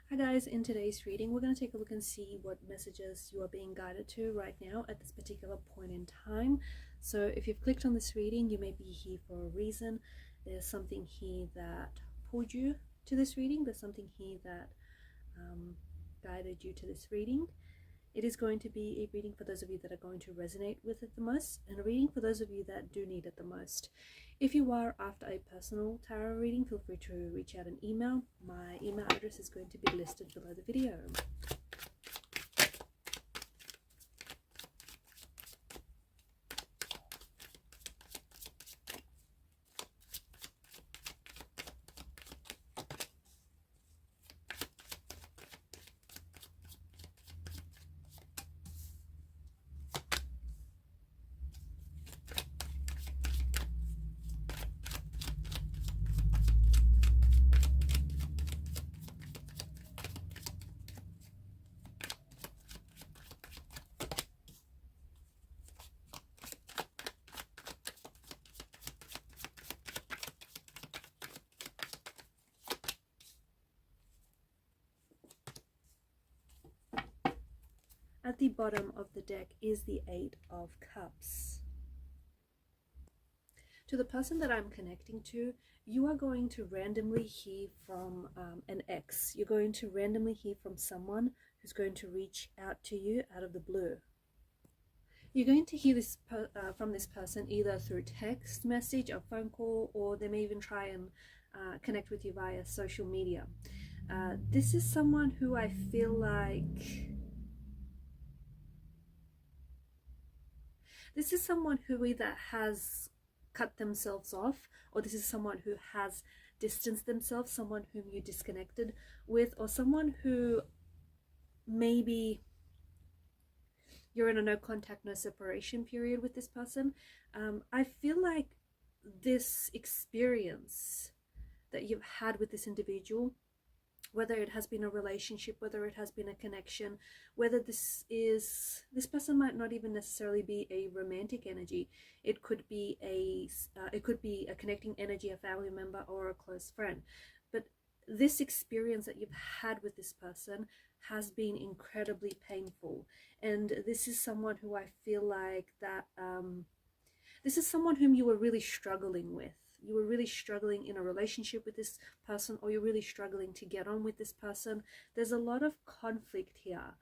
Hi guys, in today's reading we're going to take a look and see what messages you are being guided to right now at this particular point in time. So if you've clicked on this reading, you may be here for a reason. There's something here that pulled you to this reading. There's something here that guided you to this reading. It is going to be a reading for those of you that are going to resonate with it the most, and a reading for those of you that do need it the most. If you are after a personal tarot reading, feel free to reach out an email. My email address is going to be listed below the video. At the bottom of the deck is the Eight of Cups. To the person that I'm connecting to, you are going to randomly hear from an ex. You're going to randomly hear from someone who's going to reach out to you out of the blue. You're going to hear this from this person either through text message or phone call, or they may even try and connect with you via social media. This is someone who I feel like... This is someone who either has cut themselves off, or this is someone who has distanced themselves, someone whom you disconnected with, or someone who maybe you're in a no contact, no separation period with this person. I feel like this experience that you've had with this individual, whether it has been a relationship, whether it has been a connection, whether this person might not even necessarily be a romantic energy. It could be a connecting energy, a family member or a close friend. But this experience that you've had with this person has been incredibly painful, and this is someone who I feel like that this is someone whom you were really struggling with. You were really struggling in a relationship with this person, or you're really struggling to get on with this person. There's a lot of conflict here,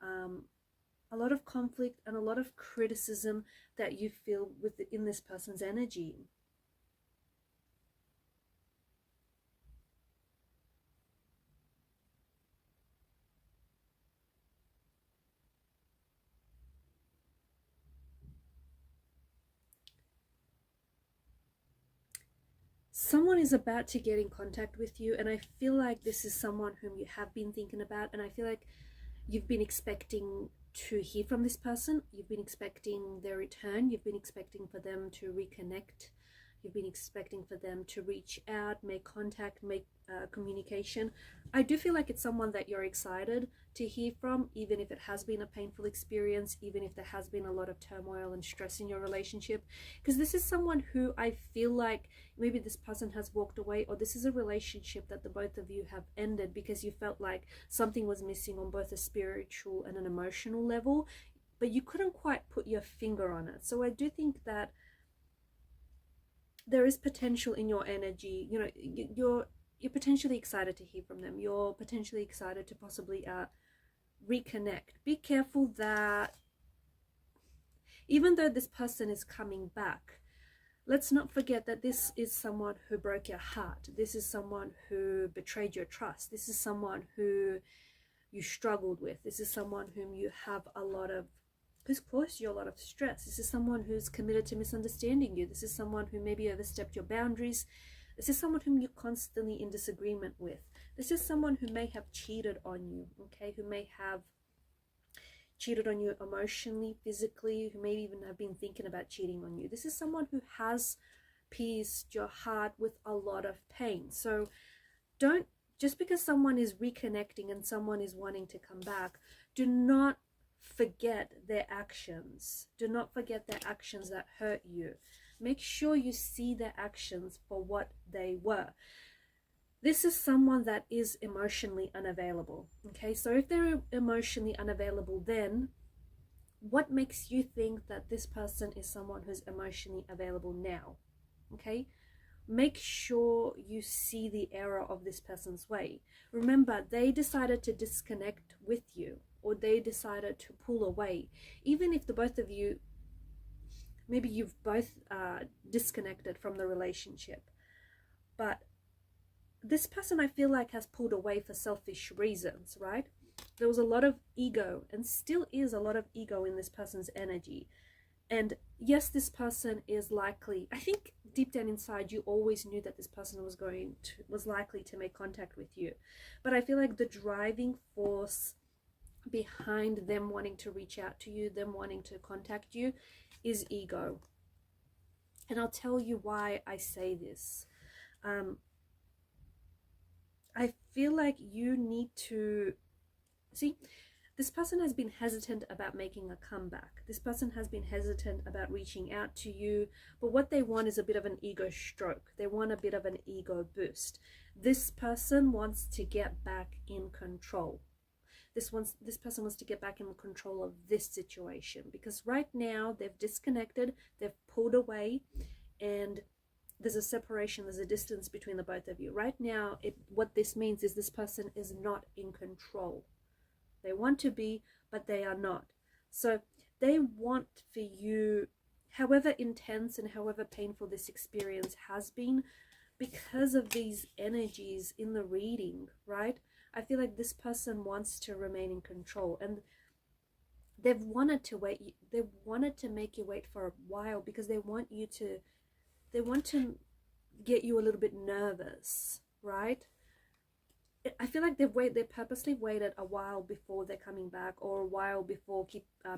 a lot of conflict and a lot of criticism that you feel in this person's energy. Someone is about to get in contact with you, and I feel like this is someone whom you have been thinking about, and I feel like you've been expecting to hear from this person. You've been expecting their return. You've been expecting for them to reconnect. You've been expecting for them to reach out, make contact, make communication. I do feel like it's someone that you're excited to hear from, even if it has been a painful experience, even if there has been a lot of turmoil and stress in your relationship, because this is someone who I feel like maybe this person has walked away, or this is a relationship that the both of you have ended because you felt like something was missing on both a spiritual and an emotional level, but you couldn't quite put your finger on it. So I do think that there is potential in your energy. You know, you're potentially excited to hear from them. You're potentially excited to possibly reconnect. Be careful that even though this person is coming back, let's not forget that this is someone who broke your heart. This is someone who betrayed your trust. This is someone who you struggled with. This is someone whom you have who's caused you a lot of stress. This is someone who's committed to misunderstanding you. This is someone who maybe overstepped your boundaries. This is someone whom you're constantly in disagreement with. This is someone who may have cheated on you, okay? Who may have cheated on you emotionally, physically, who may even have been thinking about cheating on you. This is someone who has pierced your heart with a lot of pain. So don't, just because someone is reconnecting and someone is wanting to come back, do not forget their actions. Do not forget their actions that hurt you. Make sure you see their actions for what they were. This is someone that is emotionally unavailable. Okay, so if they're emotionally unavailable, then what makes you think that this person is someone who's emotionally available now? Okay, make sure you see the error of this person's way. Remember, they decided to disconnect with you, or they decided to pull away. Even if the both of you, maybe you've both disconnected from the relationship, but this person, I feel like, has pulled away for selfish reasons, right? There was a lot of ego, and still is a lot of ego in this person's energy. And yes, this person is likely, I think deep down inside, you always knew that this person was likely to make contact with you. But I feel like the driving force behind them wanting to reach out to you, them wanting to contact you, is ego. And I'll tell you why I say this. I feel like you need to see, this person has been hesitant about making a comeback. This person has been hesitant about reaching out to you, but what they want is a bit of an ego stroke. They want a bit of an ego boost. This person wants to get back in control. This person wants to get back in control of this situation, because right now they've disconnected, they've pulled away, and there's a separation, there's a distance between the both of you. Right now, what this means is this person is not in control. They want to be, but they are not. So they want for you, however intense and however painful this experience has been, because of these energies in the reading, right? I feel like this person wants to remain in control, and they've wanted to wait. They wanted to make you wait for a while, because they want to get you a little bit nervous, right? I feel like they purposely waited a while before they're coming back, or a while before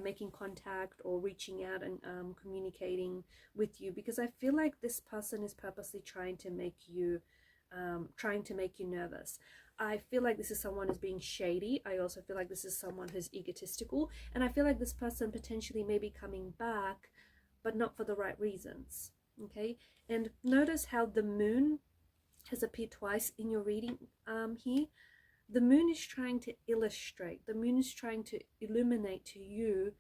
making contact or reaching out and communicating with you, because I feel like this person is purposely trying to make you nervous. I feel like this is someone who's being shady. I also feel like this is someone who's egotistical, and I feel like this person potentially may be coming back, but not for the right reasons. Okay, and notice how the moon has appeared twice in your reading here. The moon is trying to illustrate, the moon is trying to illuminate to you,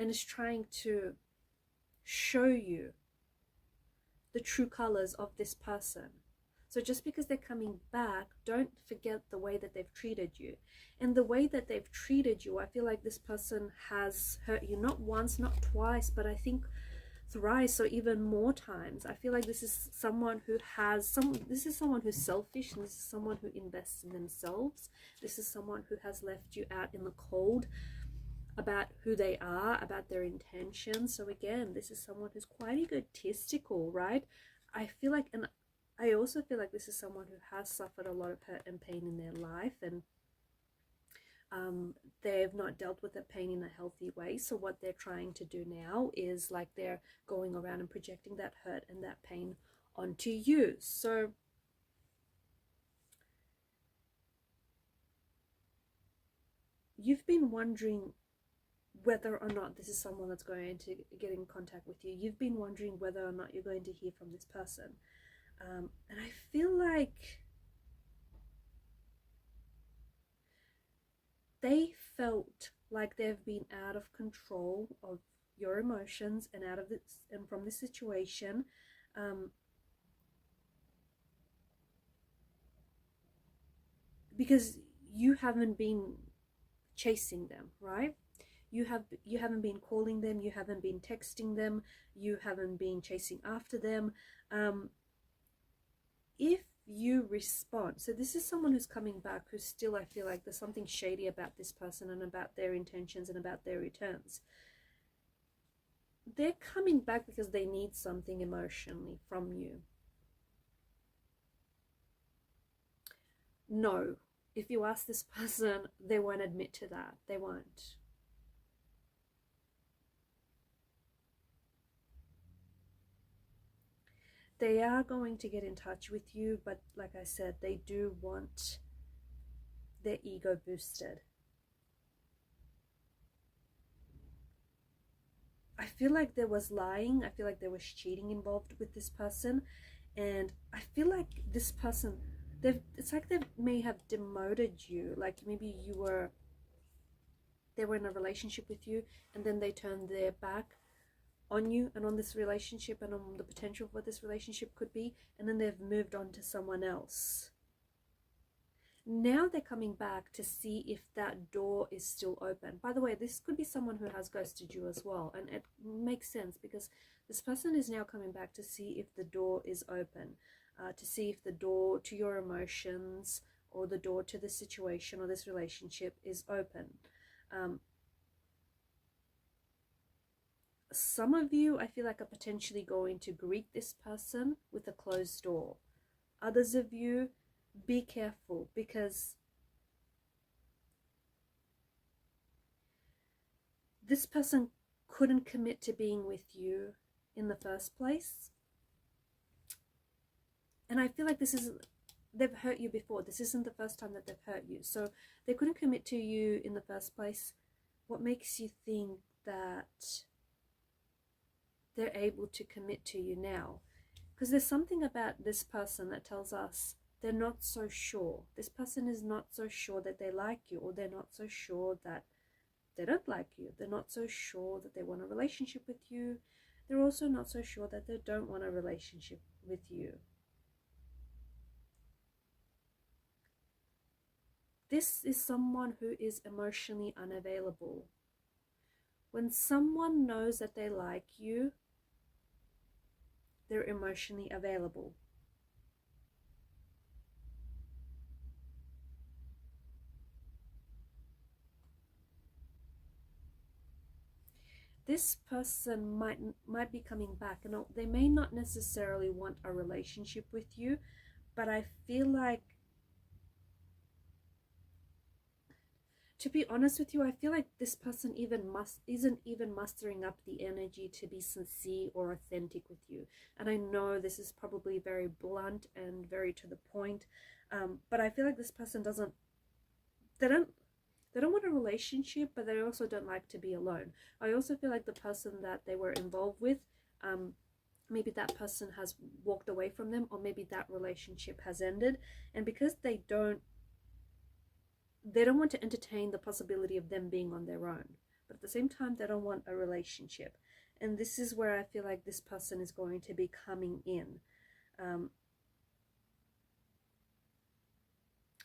and is trying to show you the true colors of this person. So just because they're coming back, don't forget the way that they've treated you. And the way that they've treated you, I feel like this person has hurt you, not once, not twice, but I think thrice or even more times. I feel like this is someone who this is someone who's selfish, and this is someone who invests in themselves. This is someone who has left you out in the cold about who they are, about their intentions. So again, this is someone who's quite egotistical, right? I feel like, and I also feel like this is someone who has suffered a lot of hurt and pain in their life, and they've not dealt with that pain in a healthy way. So what they're trying to do now is like they're going around and projecting that hurt and that pain onto you. So you've been wondering whether or not this is someone that's going to get in contact with you. You've been wondering whether or not you're going to hear from this person. And I feel like they felt like they've been out of control of your emotions and out of this and from this situation, because you haven't been chasing them, right? You haven't been calling them, you haven't been texting them, you haven't been chasing after them. If you respond, so this is someone who's coming back, who's still, I feel like there's something shady about this person and about their intentions and about their returns. They're coming back because they need something emotionally from you. No, if you ask this person, they won't admit to that. They won't. They are going to get in touch with you, but like I said, they do want their ego boosted. I feel like there was lying. I feel like there was cheating involved with this person. And I feel like this person, it's like they may have demoted you. Like maybe they were in a relationship with you, and then they turned their back on you and on this relationship and on the potential of what this relationship could be, and then they've moved on to someone else. Now they're coming back to see if that door is still open. By the way, this could be someone who has ghosted you as well, and it makes sense because this person is now coming back to see if the door is open, to see if the door to your emotions or the door to the situation or this relationship is open. Some of you, I feel like, are potentially going to greet this person with a closed door. Others of you, be careful, because this person couldn't commit to being with you in the first place. And I feel like they've hurt you before. This isn't the first time that they've hurt you. So they couldn't commit to you in the first place. What makes you think that they're able to commit to you now? Because there's something about this person that tells us they're not so sure. This person is not so sure that they like you, or they're not so sure that they don't like you. They're not so sure that they want a relationship with you. They're also not so sure that they don't want a relationship with you. This is someone who is emotionally unavailable. When someone knows that they like you, they're emotionally available. This person might be coming back, and they may not necessarily want a relationship with you, but I feel like, to be honest with you, I feel like this person isn't even mustering up the energy to be sincere or authentic with you. And I know this is probably very blunt and very to the point, but I feel like this person they don't want a relationship, but they also don't like to be alone. I also feel like the person that they were involved with, maybe that person has walked away from them, or maybe that relationship has ended, and because they don't want to entertain the possibility of them being on their own, but at the same time they don't want a relationship. And this is where I feel like this person is going to be coming in.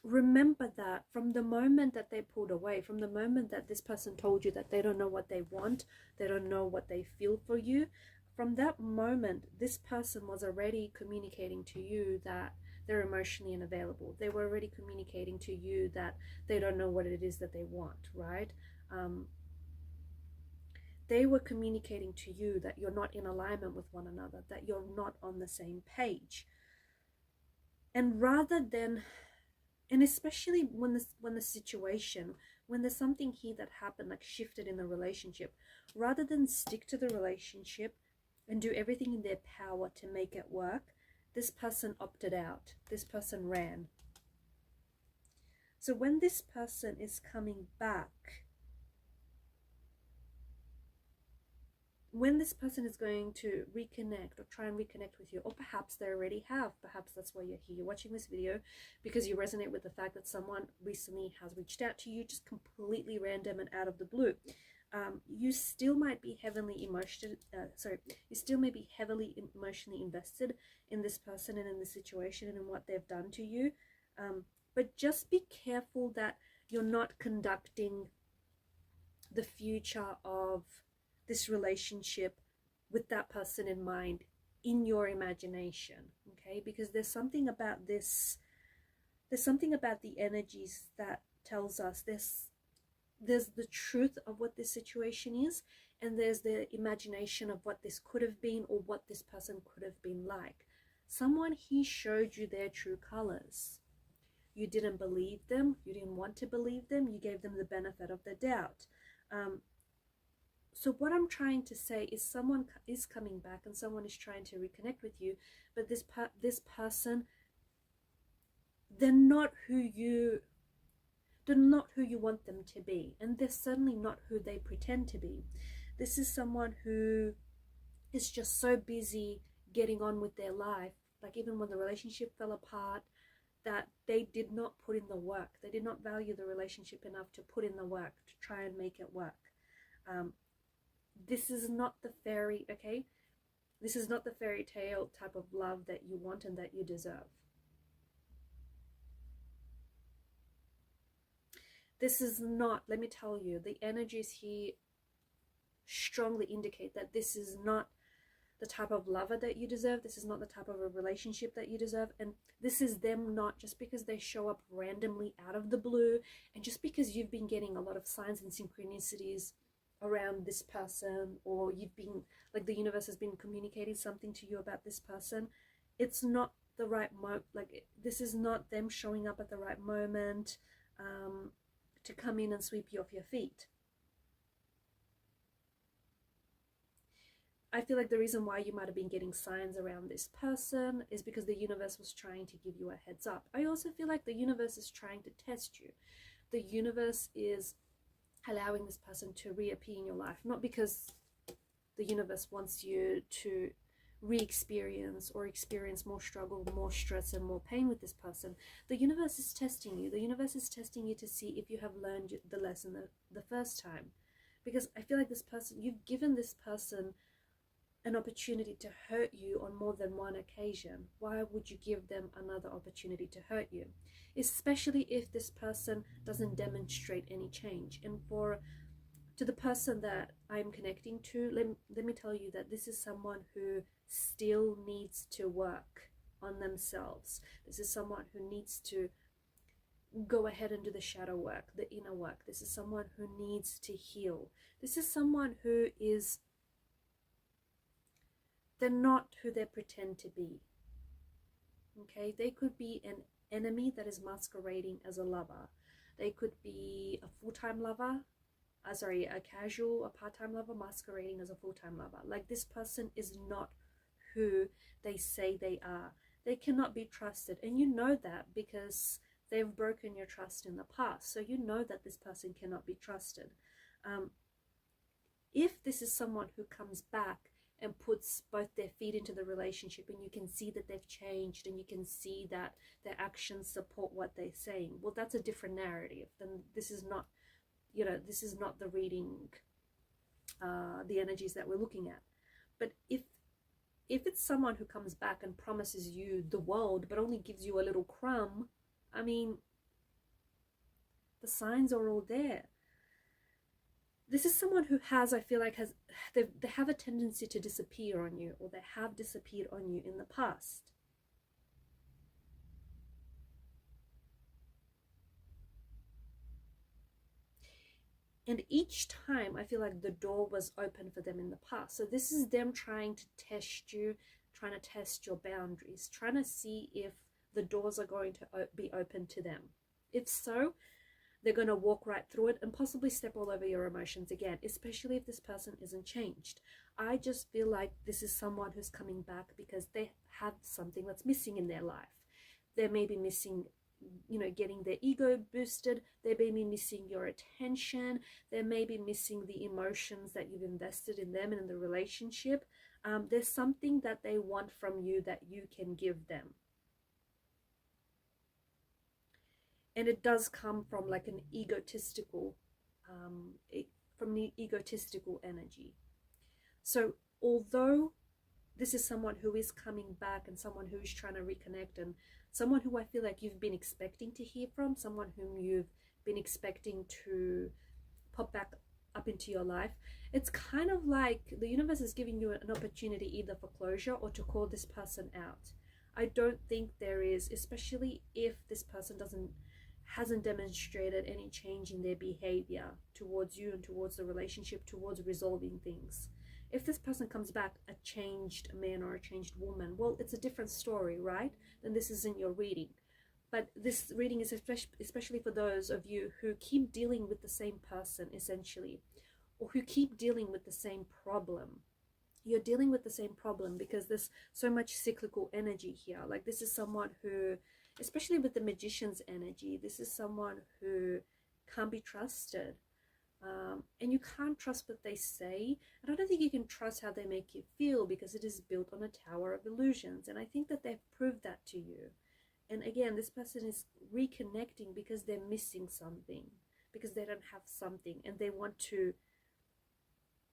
Remember that from the moment that they pulled away, from the moment that this person told you that they don't know what they want, they don't know what they feel for you, from that moment this person was already communicating to you that they're emotionally unavailable. They were already communicating to you that they don't know what it is that they want, right? They were communicating to you that you're not in alignment with one another, that you're not on the same page. And rather than, and especially when there's something here that happened, like shifted in the relationship, rather than stick to the relationship and do everything in their power to make it work, this person opted out. This person ran. So when this person is coming back, when this person is going to reconnect or try and reconnect with you, or perhaps they already have, perhaps that's why you're here, you're watching this video because you resonate with the fact that someone recently has reached out to you, just completely random and out of the blue. You still might be heavily emotionally invested in this person and in the situation and in what they've done to you. But just be careful that you're not conducting the future of this relationship with that person in mind in your imagination, okay? Because there's something about the energies that tells us there's the truth of what this situation is, and there's the imagination of what this could have been or what this person could have been like. Someone here showed you their true colors. You didn't believe them, you didn't want to believe them, you gave them the benefit of the doubt. So what I'm trying to say is someone is coming back and someone is trying to reconnect with you, but this person, they're not who you want them to be, and they're certainly not who they pretend to be. This is someone who is just so busy getting on with their life, like even when the relationship fell apart, that they did not put in the work. They did not value the relationship enough to put in the work to try and make it work. This is not the fairy, okay? This is not the fairy tale type of love that you want and that you deserve. This is not, let me tell you, the energies here strongly indicate that this is not the type of lover that you deserve. This is not the type of a relationship that you deserve. And this is them not just because they show up randomly out of the blue, and just because you've been getting a lot of signs and synchronicities around this person, or you've been, like, the universe has been communicating something to you about this person. It's not the right this is not them showing up at the right moment to come in and sweep you off your feet. I feel like the reason why you might have been getting signs around this person is because the universe was trying to give you a heads up. I also feel like the universe is trying to test you. The universe is allowing this person to reappear in your life, not because the universe wants you to re-experience or experience more struggle, more stress, and more pain with this person. The universe is testing you. The universe is testing you to see if you have learned the lesson the first time. Because I feel like this person, you've given this person an opportunity to hurt you on more than one occasion. Why would you give them another opportunity to hurt you? Especially if this person doesn't demonstrate any change. And to the person that I'm connecting to, let me tell you that this is someone who still needs to work on themselves. This is someone who needs to go ahead and do the shadow work, the inner work. This is someone who needs to heal. This is someone who is, they're not who they pretend to be. Okay, they could be an enemy that is masquerading as a lover. They could be a full-time lover, a casual, a part-time lover masquerading as a full-time lover. Like, this person is not who they say they are. They cannot be trusted, and you know that because they've broken your trust in the past. So you know that this person cannot be trusted. If this is someone who comes back and puts both their feet into the relationship, and you can see that they've changed, and you can see that their actions support what they're saying, well, that's a different narrative. Then this is not, this is not the reading, the energies that we're looking at. But if it's someone who comes back and promises you the world but only gives you a little crumb, I mean, the signs are all there. This is someone who has, I feel like, they have a tendency to disappear on you, or they have disappeared on you in the past. And each time I feel like the door was open for them in the past. So this is them trying to test you, trying to test your boundaries, trying to see if the doors are going to be open to them. If so, they're going to walk right through it and possibly step all over your emotions again, especially if this person isn't changed. I just feel like this is someone who's coming back because they have something that's missing in their life. They may be missing, getting their ego boosted. They may be missing your attention. They may be missing the emotions that you've invested in them and in the relationship. There's something that they want from you that you can give them. And it does come from like an egotistical, from the egotistical energy. So although this is someone who is coming back and someone who is trying to reconnect, and someone who I feel like you've been expecting to hear from, someone whom you've been expecting to pop back up into your life, it's kind of like the universe is giving you an opportunity either for closure or to call this person out. I don't think there is, especially if this person hasn't demonstrated any change in their behavior towards you and towards the relationship, towards resolving things. If this person comes back a changed man or a changed woman, well, it's a different story, right? Then this isn't your reading. But this reading is especially for those of you who keep dealing with the same person, essentially, or who keep dealing with the same problem. You're dealing with the same problem because there's so much cyclical energy here. Like, this is someone who, especially with the magician's energy, this is someone who can't be trusted. And you can't trust what they say. And I don't think you can trust how they make you feel because it is built on a tower of illusions. And I think that they've proved that to you. And again, this person is reconnecting because they're missing something, because they don't have something, and they want to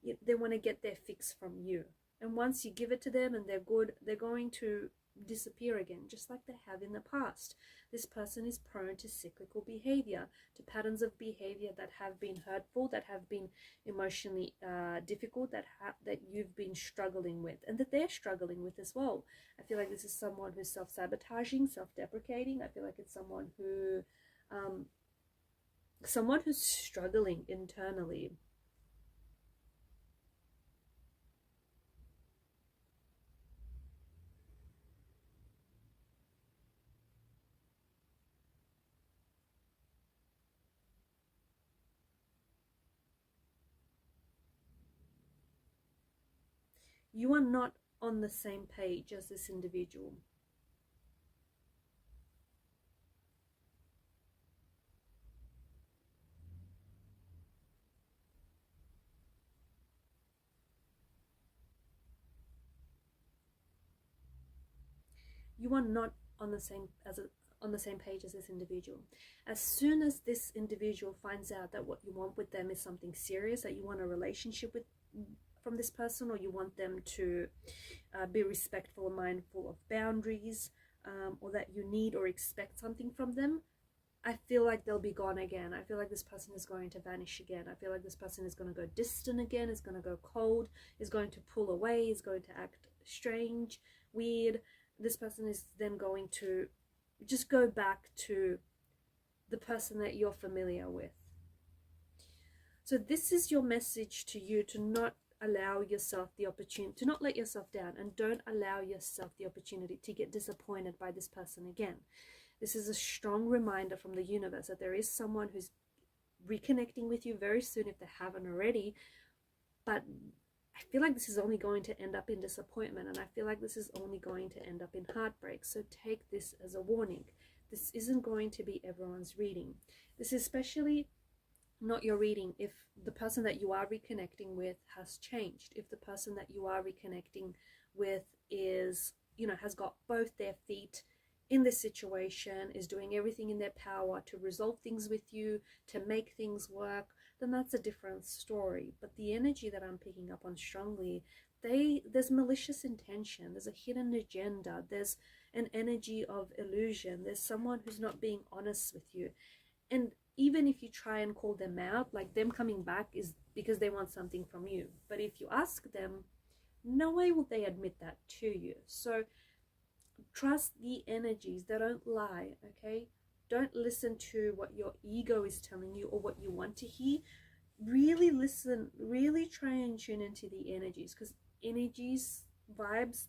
get their fix from you. And once you give it to them and they're good, they're going to disappear again, just like they have in the past. This person is prone to cyclical behavior, to patterns of behavior that have been hurtful, that have been emotionally difficult, that you've been struggling with, and that they're struggling with as well. I feel like this is someone who's self-sabotaging, self-deprecating. I feel like it's someone who's struggling internally. You are not on the same page as this individual. You are not on the same page as this individual. As soon as this individual finds out that what you want with them is something serious, that you want a relationship from this person, or you want them to be respectful and mindful of boundaries, or that you need or expect something from them, I feel like they'll be gone again. I feel like this person is going to vanish again. I feel like this person is going to go distant again, is going to go cold, is going to pull away, is going to act strange, weird. This person is then going to just go back to the person that you're familiar with. So this is your message to you, to not allow yourself the opportunity, to not let yourself down, and don't allow yourself the opportunity to get disappointed by this person again. This is a strong reminder from the universe that there is someone who's reconnecting with you very soon if they haven't already, but I feel like this is only going to end up in disappointment, and I feel like this is only going to end up in heartbreak. So take this as a warning. This isn't going to be everyone's reading. This is especially not your reading if the person that you are reconnecting with has changed, if the person that you are reconnecting with is, has got both their feet in this situation, is doing everything in their power to resolve things with you, to make things work, then that's a different story. But the energy that I'm picking up on strongly, there's malicious intention, there's a hidden agenda, there's an energy of illusion, there's someone who's not being honest with you. And even if you try and call them out, like them coming back is because they want something from you. But if you ask them, no way will they admit that to you. So trust the energies. They don't lie, okay? Don't listen to what your ego is telling you or what you want to hear. Really listen, really try and tune into the energies, because energies, vibes,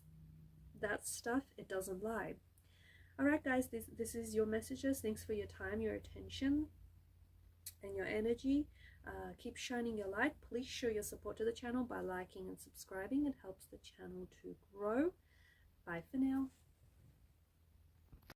that stuff, it doesn't lie. Alright guys, this is your messages. Thanks for your time, your attention, and your energy. Keep shining your light. Please show your support to the channel by liking and subscribing. It helps the channel to grow. Bye for now.